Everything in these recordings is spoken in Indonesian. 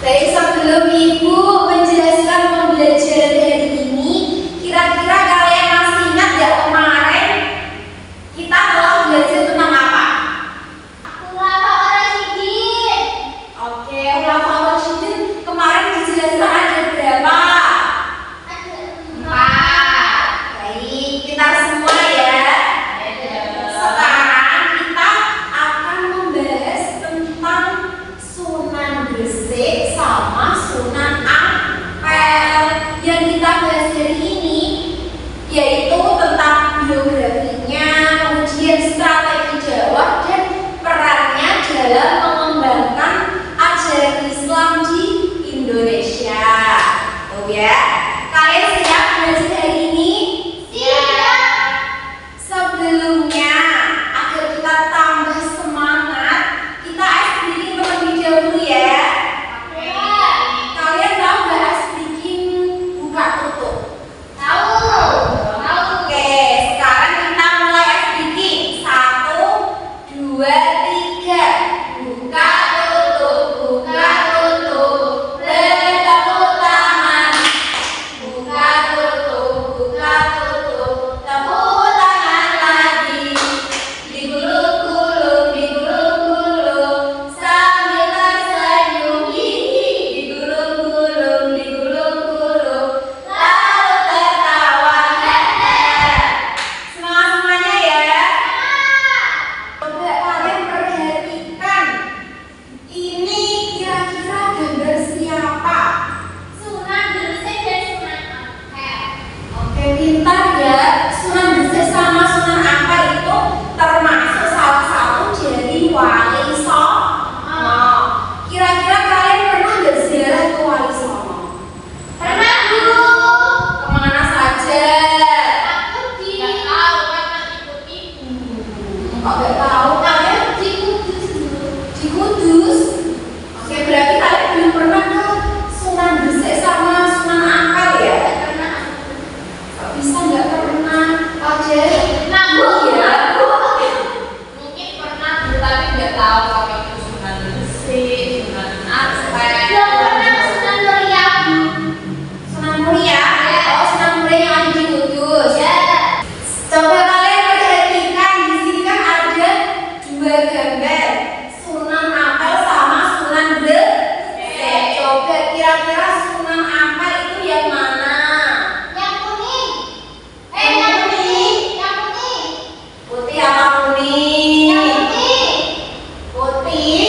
Baik, sebelum Ibu menjelaskan pembelajaran hari ini, kira-kira kalian masih ingat gak kemarin kita telah belajar tentang apa? Khulafaur Rasyidin. Oke, Khulafaur Rasyidin kemarin dijelaskan ada berapa? Ada 4. Baik, kita semua ya. Sekarang kita akan membahas tentang Sunan Gresik sama Sunan Ampel. Yang kita bahas hari ini yaitu tentang biografinya, kemudian strategi dakwah dan perannya dalam mengembangkan ajaran Islam di Indonesia. Tuh ya, kalian siap belajar hari ini? Siap. Sebelumnya, agar kita tambah semangat, kita ice breaking terlebih dahulu ya. Kalian tahu nggak ice breaking buka tutup? Tahu. Oke, sekarang kita mulai ice breaking. 1, 2, 3. Buka tutup, buka tutup. Bertepuk tangan. Buka tutup, buka tutup. Tepuk tangan lagi. Digulung-gulung, digulung-gulung. Sambil tersenyum, digulung-gulung, digulung-gulung. Lalu tertawa, semangat semuanya ya. Coba kalian perhatikan, ini kira-kira gambar siapa? Sunan Gresik dan Sunan Ampel. Oke, pintar ya. Sunan Gresik sama Sunan Ampel itu termasuk salah satu dari Wali Songo. Kira-kira kalian pernah nggak ziarah ke Wali Songo? Pernah, Bu. Kemana saja? Aku nggak tahu karena ikut ibu. Kok nggak tahu? Kalian Di Kudus dulu. di Kudus. Oke, berarti kalian belum pernah ke Sunan Gresik sama Sunan Ampel ya? Pernah. Kok bisa nggak pernah? Aja. Nah, Bu. Iya. Mungkin pernah, Bu, tapi nggak tahu kalau itu Sunan Gresik, Sunan Ampel. Belum pernah ke Sunan Muria, Bu. Sunan Muria? Ya. Oh, Sunan Muria yang ada di Kudus. Ya. Coba kalian perhatikan, di sini kan ada 2 gambar, Sunan Ampel sama Sunan Gresik. Coba kira-kira Sunan Ampel itu yang mana? Yang kuning. Yang Yang kuning. putih. Yang putih. Putih apa kuning? Yang putih. Putih.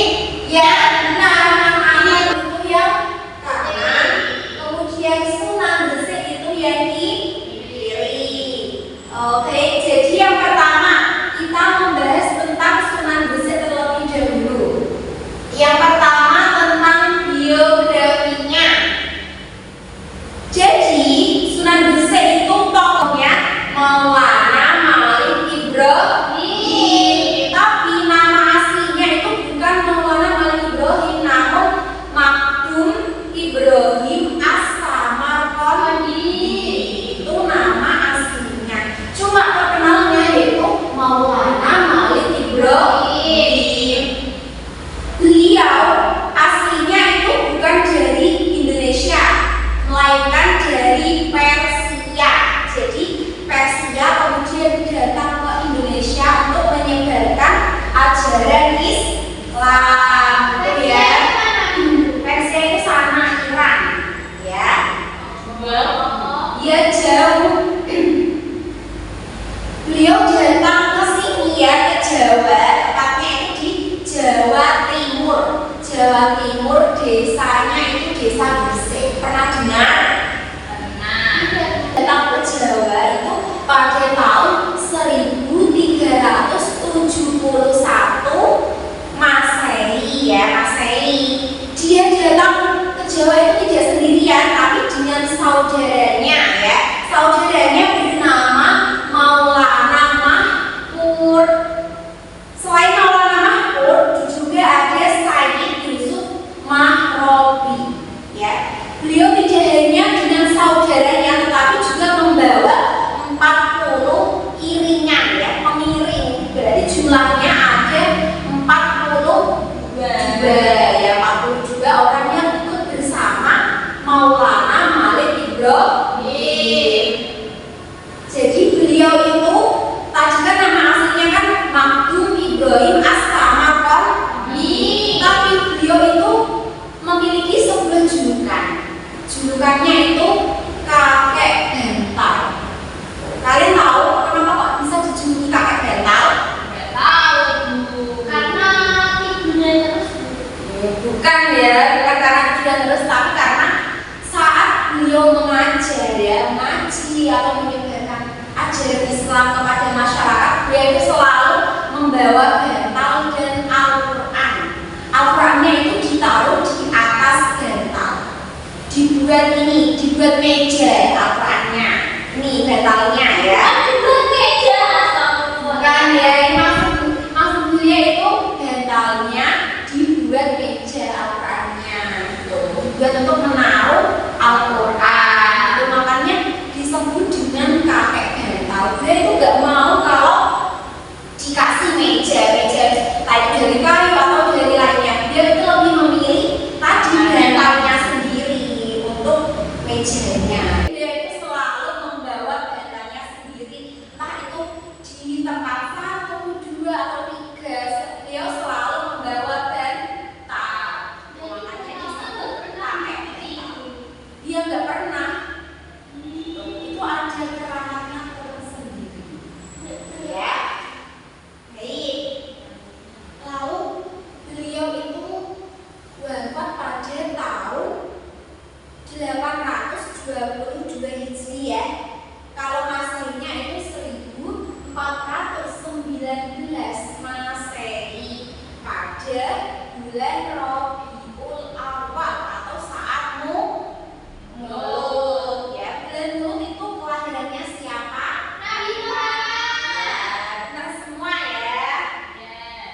Ya, benar. Sunan Ampel itu yang kanan, kemudian Sunan Gresik itu yang di kiri. Oke, jadi yang pertama kita membahas tentang Sunan Gresik terlebih dahulu. Yang pertama tentang biografinya. Jadi Sunan Gresik itu tokohnya Maulana Malik Ibrahim. Tapi nama aslinya itu bukan Maulana Malik Ibrahim, namun Makdum Ibrahim As-Samarqandi. Itu nama aslinya. Cuma terkenalnya yaitu Maulana Malik Ibrahim. Beliau aslinya itu bukan dari Indonesia, melainkan dari Persia. Jadi Persia kemudian datang ke Indonesia untuk menyebarkan ajaran Islam. Gitu ya. Persia itu sana Iran, ya. Dia jauh. Beliau datang ke sini ya, ke Jawa, tepatnya itu di Jawa Timur. Jawa Timur, desanya itu Desa Gresik. Pernah dengar? Datang ke Jawa itu pada tahun 1371 Masehi ya, Masehi. Dia datang ke Jawa itu tidak sendirian, tapi dengan saudaranya ya. Saudaranya bernama Maulana Mahmud. Selain Maulana Mahmud, juga ada Sayyid Yusuf Mahrobi ya. Beliau tidak hanya dengan saudaranya, tetapi juga membawa 40 iringan ya, pengiring. Berarti jumlahnya ada 42 ya, 42 orang yang ikut beliau mengajar ya, mengaji atau menyebarkan ajaran Islam kepada masyarakat, beliau itu selalu membawa bantal dan Al-Quran. Al-Qurannya itu ditaruh di atas bantal, dibuat meja Al-Qurannya. Ini bantalnya ya. Dibuat meja, Bukan ya, ini maksud beliau itu bantalnya dibuat meja Al-Qurannya, dibuat untuk menaruh Al-Quran. Itu makanya disebut dengan kakek bantal. Beliau itu nggak mau kalau dikasih meja baik dari kayu atau dari lainnya. Dia itu lebih memilih tadi bantalnya sendiri untuk mejanya. Dia itu selalu membawa bantalnya sendiri, entah itu di tempat 1, 2 atau 3. Beliau selalu membawa bantal. Makanya disebut kakek bantal. Dia nggak pernah. Itu ada kerangannya tersendiri. Ya. Baik. Lalu beliau itu wafat pada tahun 822 Hijriah. Kalau Masehinya itu 1419 Masehi pada bulan Rabiul Awal atau saat Maulud. Ya, bulan Maulud itu kelahirannya siapa? Nabi Muhammad. Benar semua ya.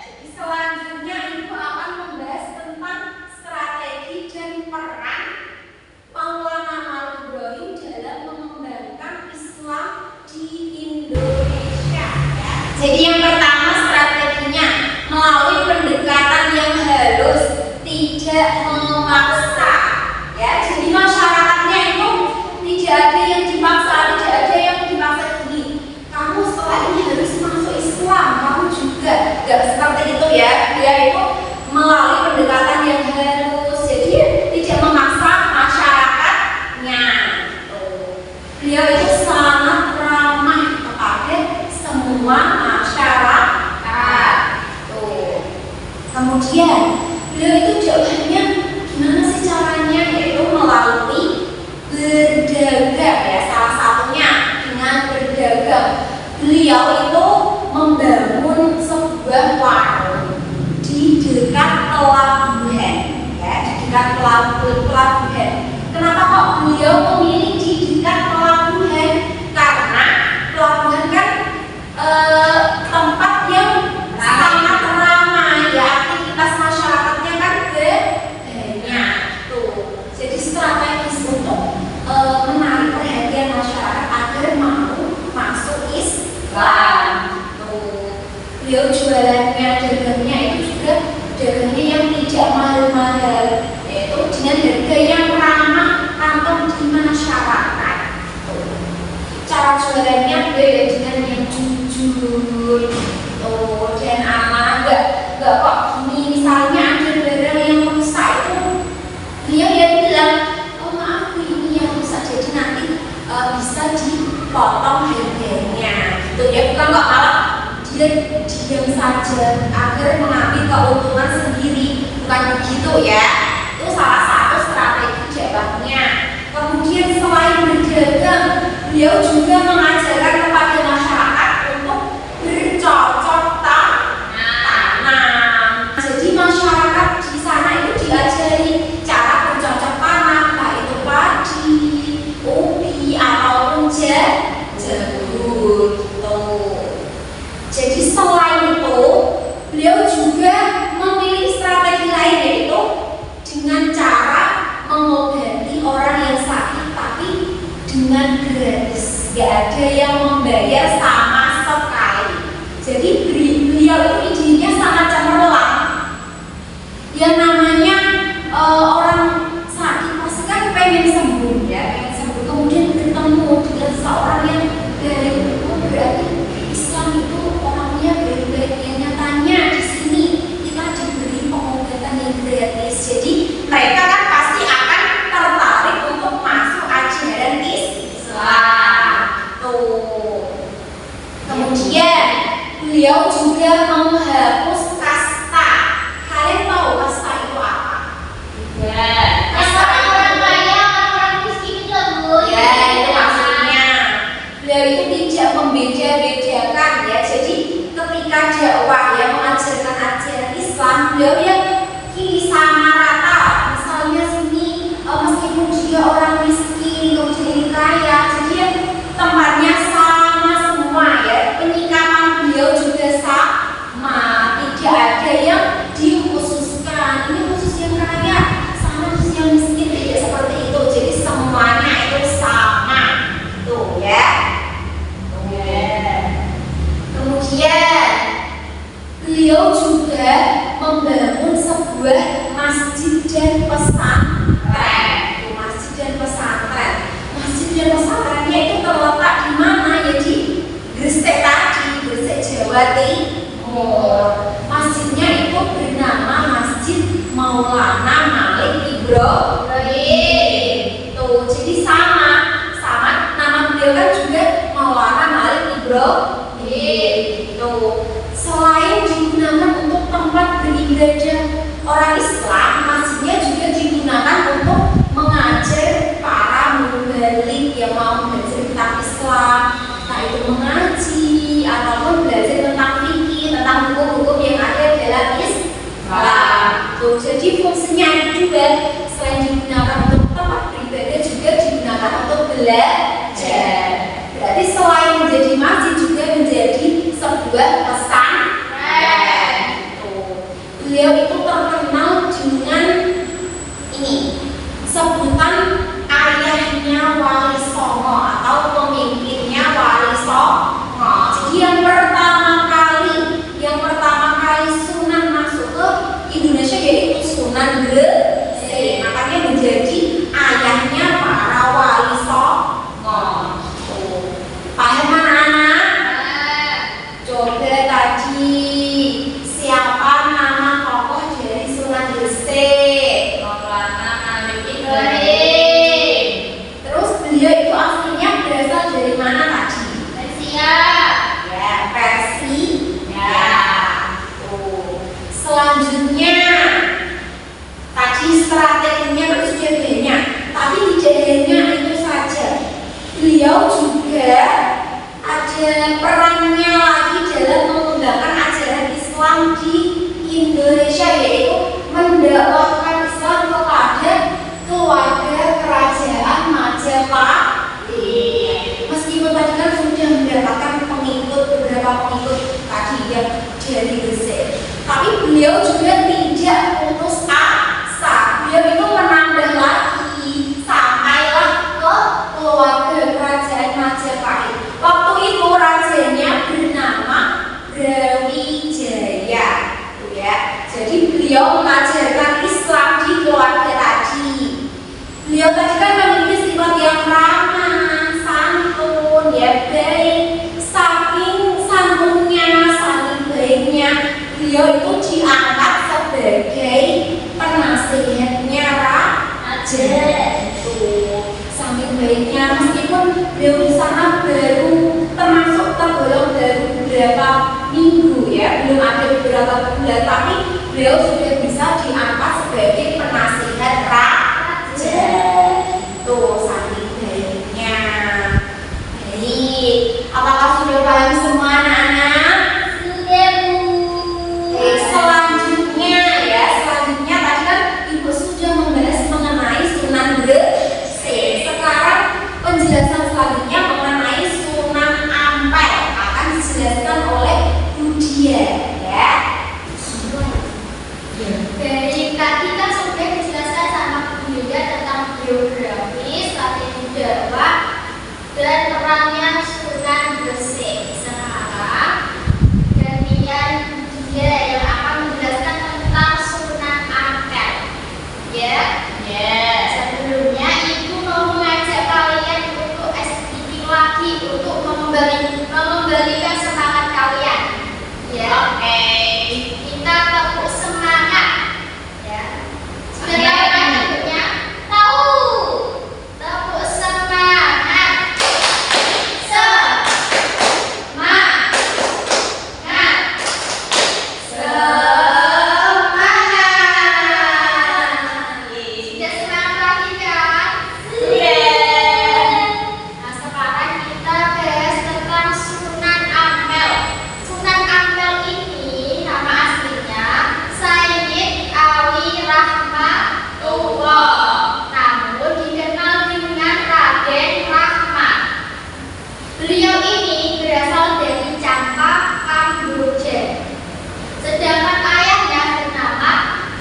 Jadi selanjutnya Ibu akan membahas tentang strategi dan peran Maulana Malibrahim dalam mengembangkan Islam di Indonesia ya. Jadi yang pertama strateginya melalui pendekatan yang halus, tidak memaksa ya. Jadi masyarakatnya itu tidak ada yang dipaksa, tidak ada yang dipaksa gini. Kamu setelah ini harus masuk Islam, kamu juga nggak seperti itu ya. Dia itu melalui pendekatan yang halus, jadi tidak memaksa masyarakatnya. Beliau itu sangat ramah kepada semua masyarakat. Kemudian beliau itu jawabannya gimana sih caranya, yaitu melalui berdagang ya, salah satunya dengan berdagang. Beliau itu membangun sebuah warung di dekat pelabuhan ya, di dekat pelabuhan. Kenapa kok beliau memilih di dekat pelabuhan? Karena pelabuhan kan tempat yang sangat ramai ya, aktivitas masyarakatnya kan banyak tuh. Jadi strategis untuk menarik perhatian masyarakat agar mau masuk Islam. Tuh. Beliau jualannya, dagangnya itu juga dagangnya yang tidak mahal-mahal, yaitu dengan harga yang ramah kantong di masyarakat. Tuh. Cara jualannya beliau ya dengan yang jujur, dan amanah, enggak kok gini. Misalnya ada barang yang rusak itu beliau ya bilang, oh maaf ini yang rusak, jadi nanti bisa dipotong harganya gitu ya. Bukan kok malah dia diam saja agar mengambil keuntungan sendiri, bukan begitu ya. Itu salah satu strategi jawabnya. Kemudian selain berdagang, beliau juga mengajarkan kepada masyarakat untuk bercocok tanam. Jadi masyarakat di sana itu diajari cara bercocok tanam, entah itu padi, ubi ataupun jagung. Jadi selain itu, beliau juga memilih strategi lain, yaitu dengan cara mengobati orang yang sakit tapi dengan gratis, gak ada yang membayar sama sekali. Jadi beliau itu idenya sangat cemerlang. Yang namanya orang sakit pasti kan pengen sembuh ya, pengen sembuh. Kemudian bertemu dengan seorang yang baik, berarti Islam itu orangnya baik-baik. Yang nyatanya di sini kita diberi pengobatan yang gratis. Jadi mereka kan pasti akan tertarik untuk masuk ajaran Islam. Tuh. Kemudian beliau juga menghapus kasta. Kalian tahu kasta itu Timur. Masjidnya itu bernama Masjid Maulana Malik Ibrahim. Tuh, jadi sama nama beliau kan juga Maulana Malik Ibrahim. Tuh, selain digunakan untuk tempat beribadah orang Islam, masjidnya juga digunakan untuk mengajar para mubalik yang mau belajar tentang Islam, entah itu mengaji ataupun belajar tentang fikih, tentang hukum-hukum yang ada dalam Islam. Tuh, jadi fungsinya itu juga selain digunakan untuk tempat beribadah juga digunakan untuk belajar. Berarti selain menjadi masjid juga menjadi sebuah pesantren. Beliau itu terkenal dengan ini sebutan ayahnya Wali Songo atau pemimpinnya Wali Songo. Jadi yang pertama kali Sunan masuk ke Indonesia yaitu Sunan Gresik. Makanya menjadi ayahnya para Wali Songo. Paham anak-anak? Coba tadi siapa nama tokoh dari Sunan Gresik? Maulana Malik Ibrahim. Terus beliau itu aslinya berasal dari mana tadi? Persia. Ya, Persia. Selanjutnya tadi strateginya sudah banyak, tapi tidak hanya itu saja. Beliau juga ada perannya lagi dalam mengembangkan ajaran Islam di Indonesia, yaitu mendakwahkan Islam kepada keluarga kerajaan Majapahit. Meskipun tadi kan sudah mendapatkan beberapa pengikut tadi yang dari Gresik, tapi beliau juga tidak putus asa. Beliau itu menambah lagi sampailah ke keluarga kerajaan Majapahit. Waktu itu rajanya bernama Brawijaya, ya. Jadi beliau mengajarkan Islam di keluarga tadi. Beliau tadi kan memiliki sifat yang ramah, santun, ya baik. Saking santunnya, saking baiknya, beliau itu diangkat sebagai penasihatnya raja. Saking baiknya, meskipun beliau di sana baru tergolong baru beberapa minggu, ya, belum ada beberapa bulan, tapi beliau sudah bisa diangkat sebagai penasihat raja. Tuh, saking baiknya. Baik, apakah sudah paham semua anak-anak? Sudah, Bu. Selanjutnya tadi kan Ibu sudah membahas mengenai Sunan Gresik. Sekarang penjelasan selanjutnya mengenai Sunan Ampel akan dijelaskan oleh Budia, ya. Dari tadi kan sudah dijelaskan sama Bu Yuda tentang biografi, strategi dakwah, dan perannya Sunan Gresik. Sekarang gantian dia yang akan menjelaskan tentang Sunan Ampel. Ya? Sebelumnya Ibu mau mengajak kalian untuk SPT lagi untuk mengembalikan semangat kalian. Ya. Oke. Kita tepuk semangat. Ya. Sudah tahu kan tepuknya? Tahu. Tepuk semangat. Semangat. Sudah semangat lagi kan? Nah, sekarang kita bahas tentang Sunan Ampel. Sunan Ampel ini nama aslinya Sayyid Ali Rahmatullah, namun dikenal dengan Raden Rahmat. Beliau ini berasal dari Campak, Kamboja. Sedangkan ayahnya bernama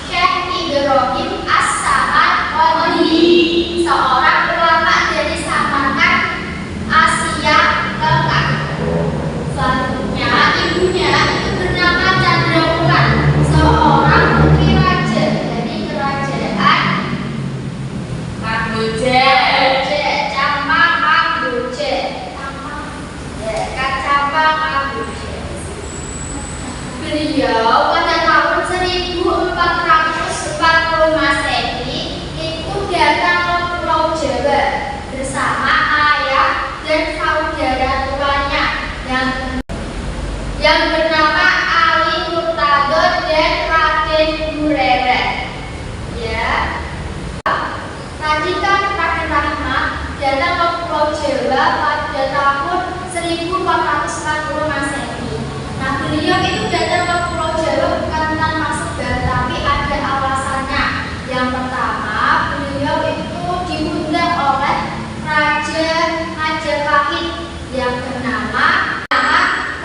Syekh Ibrahim As-Samad Qadhi, seorang ulama dari Samarkand, Asia Tengah. Selanjutnya ibunya itu bernama Candrawulan, seorang putri raja dari kerajaan Kamboja. Campak Kamboja. Beliau pada tahun 1440 Masehi itu datang ke Pulau Jawa bersama ayah dan saudara tuanya yang bernama Ali Murtado dan Raden Burere. Ya, Raden Rahmat datang ke Pulau Jawa pada tahun 1440 Masehi. Nah, beliau itu datang ke Pulau Jawa bukan tanpa sebab, tapi ada alasannya. Yang pertama, beliau itu diundang oleh Raja Majapahit yang bernama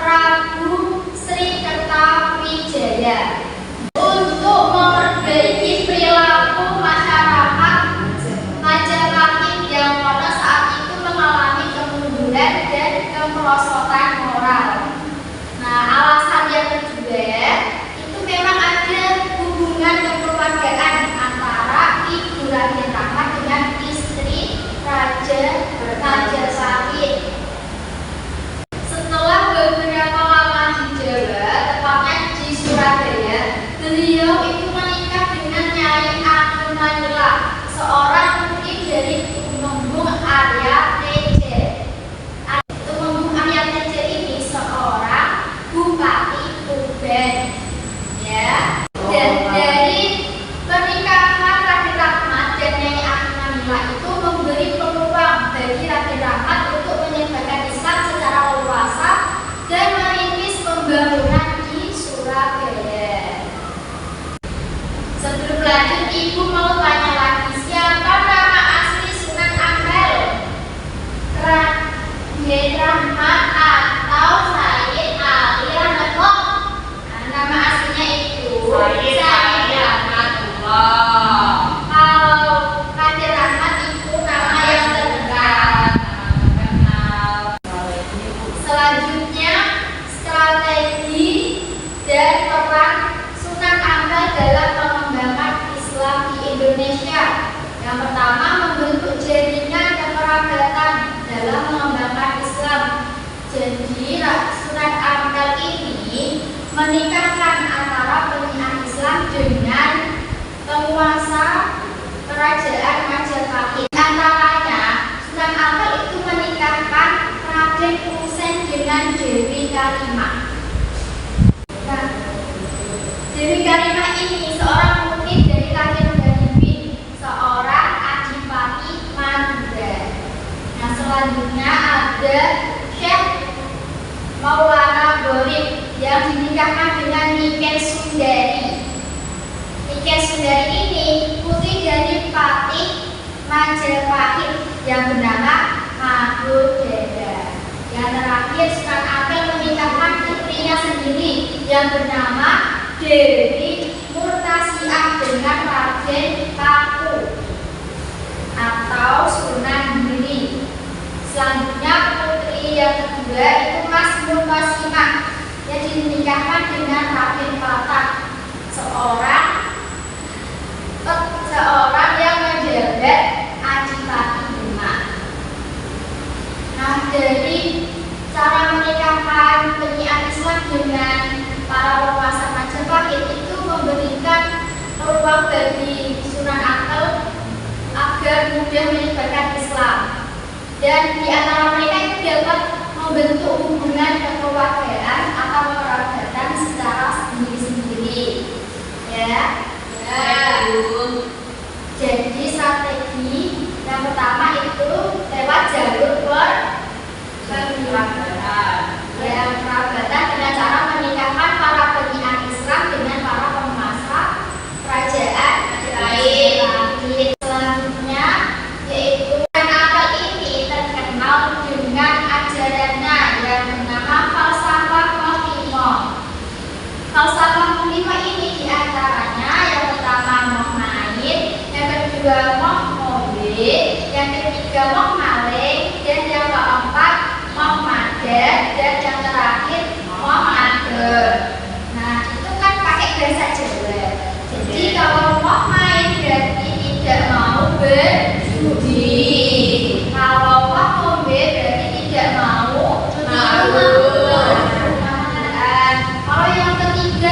Prabu Sri Kertawijaya untuk memperbaiki perilaku masyarakat Majapahit yang pada saat itu mengalami kemunduran dan kemerosotan moral. Nah, alasan yang kedua itu memang ada hubungan kekeluargaan antara Ibu Raden Rahmat dengan istri Raja Majapahit. Setelah beberapa lama di Jawa, tepatnya di Surabaya, beliau itu menikah dengan Nyai Agung Manila, seorang putri dari Tumenggung Arya Teja. Tumenggung Arya Teja ini seorang bupati Tuban, ya. Dan dari pernikahan Raden Rahmat dan Nyai Agung Manila itu memberi peluang bagi Raden Rahmat untuk menyebarkan Islam secara luas dan merintis pembangunan di Surabaya. Sebelum lanjut, Ibu mau tanya lagi, siapa nama asli Sunan Ampel? Raden Rahmat atau Sayyid Ali Rahmatullah? Nah, nama aslinya itu Sayyid Rahmatullah. Kalau Raden Rahmat itu nama yang terkenal. Selanjutnya, strategi dan peran Sunan Ampel dalam mengembangkan Islam di Indonesia. Yang pertama, membentuk jaringan kekerabatan dalam mengembangkan Islam. Jadi, Sunan Ampel ini menikahkan antara penyiar Islam dengan penguasa kerajaan Majapahit. Antaranya, Sunan Ampel itu menikahkan Raden Husein dengan Dewi Karimah. Nah, Dewi Karimah ini seorang putri dari Raden Ghanibin, seorang adipati Madura. Nah, selanjutnya ada Syekh Maulana Borib yang dinikahkan dengan Niken Sundari. Niken Sundari ini putri dari Patih Majapahit yang bernama Mahudara. Yang terakhir, Sunan Ampel menikahkan putrinya sendiri yang bernama Dewi Murtasiah dengan Raden Paku atau Sunan Giri. Selanjutnya, putri yang kedua itu Mas Murtasimah yang dinikahkan dengan Raden Patah, seorang yang menjabat Adipati Demak. Nah, dari cara menikahkan penyiar Islam dengan para penguasa Majapahit itu memberikan peluang bagi Sunan Ampel agar mudah menyebarkan Islam, dan di antara mereka itu dapat membentuk hubungan kekeluargaan atau kekerabatan secara sendiri-sendiri. Ya. Jadi strategi yang pertama itu lewat jalur kerabatan dengan cara menikahkan para penyiar Islam dengan para penguasa kerajaan lain. Selanjutnya yaitu Sunan Ampel ini terkenal dengan ajarannya yang bernama falsafah Muhimah. Falsafah Muhimah ini diantaranya yang pertama moh main, yang kedua moh ngombe, yang ketiga moh maling, dan yang keempat moh madat, dan yang terakhir moh adem. Nah, itu kan pakai bahasa Jawa. Jadi kalau moh main berarti tidak mau berjudi. Kalau moh ngombe berarti tidak mau mabuk. Kalau yang ketiga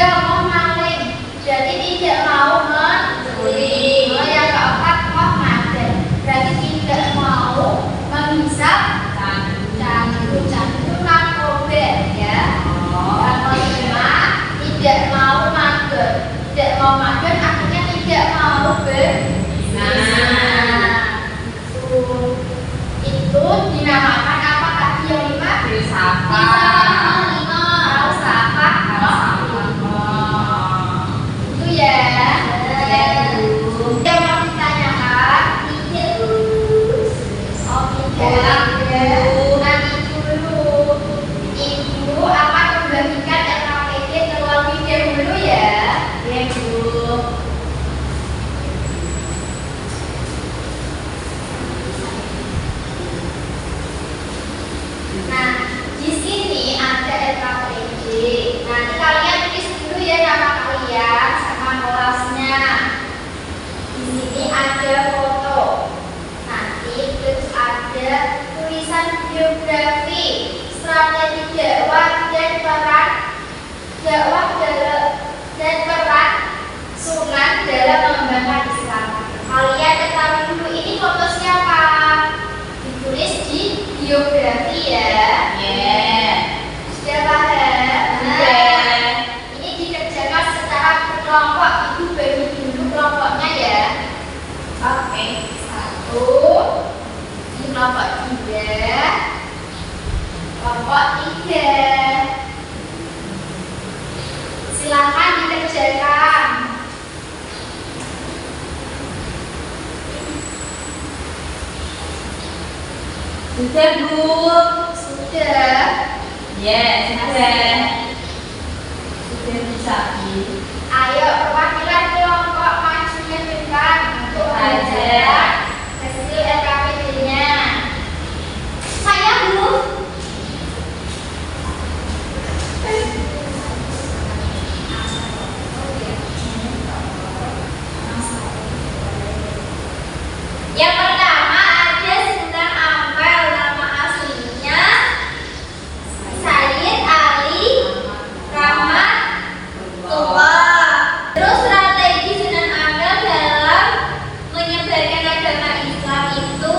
dakwah dan peran sunan dalam mengembangkan Islam. Kalian ketahui dulu ini foto siapa? Ditulis di biografi ya. Sudah paham? Sudah. Ini dikerjakan secara berkelompok. Ibu bagi dulu kelompoknya ya. Oke. 1 di kelompok 3, kelompok 3. Silakan dikerjakan. Sudah, Bu. Sudah. Sudah. Sudah bisa, Bu. Ayo perwakilan kelompok maju ke depan untuk belajar hasil LKPD-nya. Saya, Bu. Yang pertama ada Sunan Ampel, nama aslinya Sayyid Ali Rahmat Tullah. Terus strategi Sunan Ampel dalam menyebarkan agama Islam itu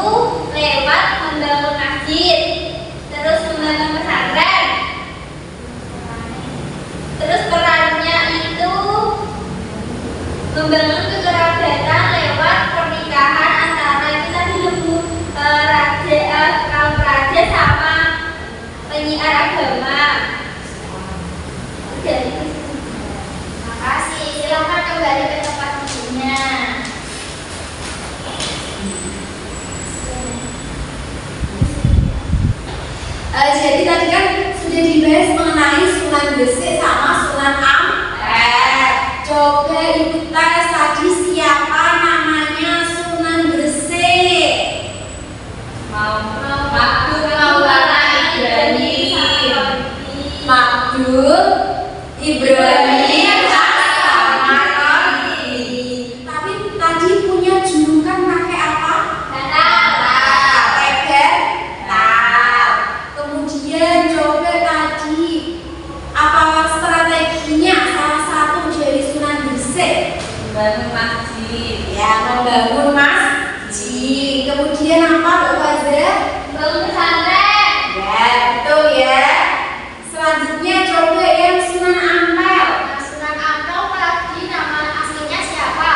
lewat membangun masjid, terus membangun pesantren. Terus perannya itu membangun kekerabatan lewat pernikahan antara kita dulu kaum raja sama penyiar agama. Udah itu. Makasih. Silakan kembali ke tempat duduknya. Jadi tadi kan sudah dibahas mengenai Sunan Gresik sama Sunan Ampel. Coba Ibu tes tadi siapa namanya Sunan Gresik? Makbul Maulana Ibrahim. Makbul Ibrahim As-Samarqandi. Tapi tadi punya julukan pakai apa? Lebar. Kemudian coba tadi apa strateginya salah satu dari Sunan Gresik? Membangun masjid. Ya, membangun masjid. Kemudian apa, Bu Fazra? Bangun pesantren. Ya, betul ya. Selanjutnya coba yang Sunan Ampel. Nah, Sunan Ampel tadi nama aslinya siapa?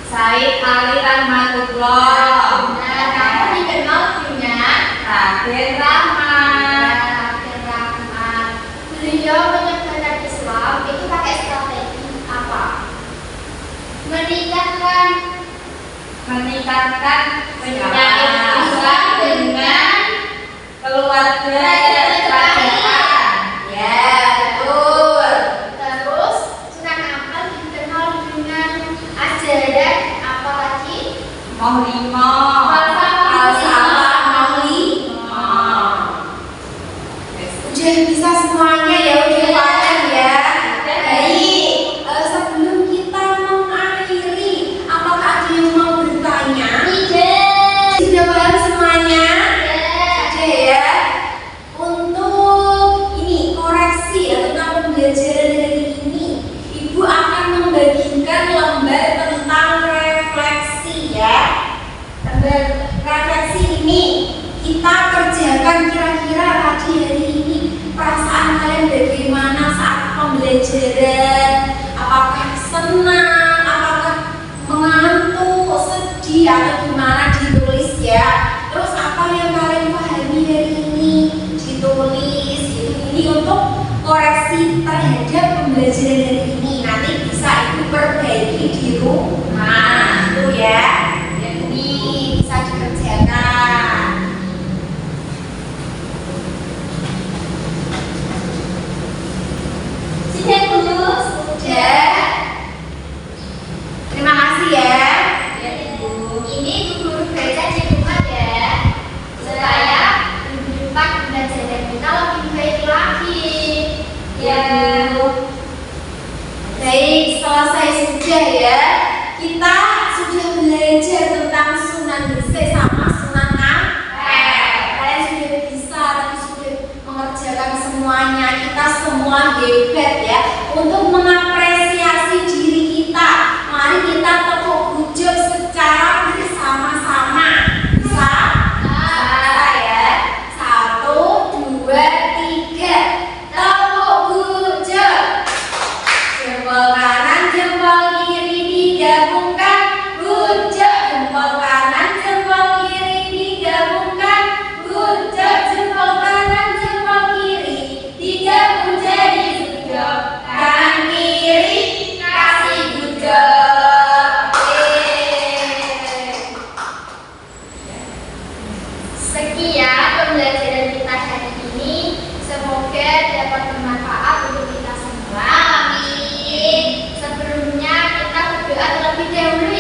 Sayyid Ali Rahmatullah. Nah, kamu dikenal dengan Raden Rahmat. Raden Rahmat. Beliau menyebarkan Islam itu pakai strategi apa? Meningkatkan Penyanyi Islam dengan keluarga dan kerajaan. Ya, betul. Terus Sunan Ampel dikenal dengan ajaran apa lagi? Mohlimah. Al-Salah Maulima. Udah bisa semuanya ya, udah paham ya. Baik, sebelum kita mengakhiri, apakah ada yang mau bertanya? Tidak. Sudah paham semuanya? Tidak. Sudah ya. Untuk ini koreksi ya tentang pembelajaran hari ini, Ibu akan membagikan lembar tentang refleksi ya. Lembar refleksi ini kita kerjakan kira-kira tadi hari ini perasaan kalian bagaimana saat pembelajaran, apakah senang, apakah mengantuk, sedih atau gimana ditulis ya. Terus apa yang kalian pahami hari ini ditulis gitu. Ini untuk koreksi terhadap pembelajaran hari ini. Nanti bisa Ibu perbaiki di rumah itu ya. Ini bisa dikerjakan. Sudah dulu. Sudah. Terima kasih ya. Ini Ibu guru dahulu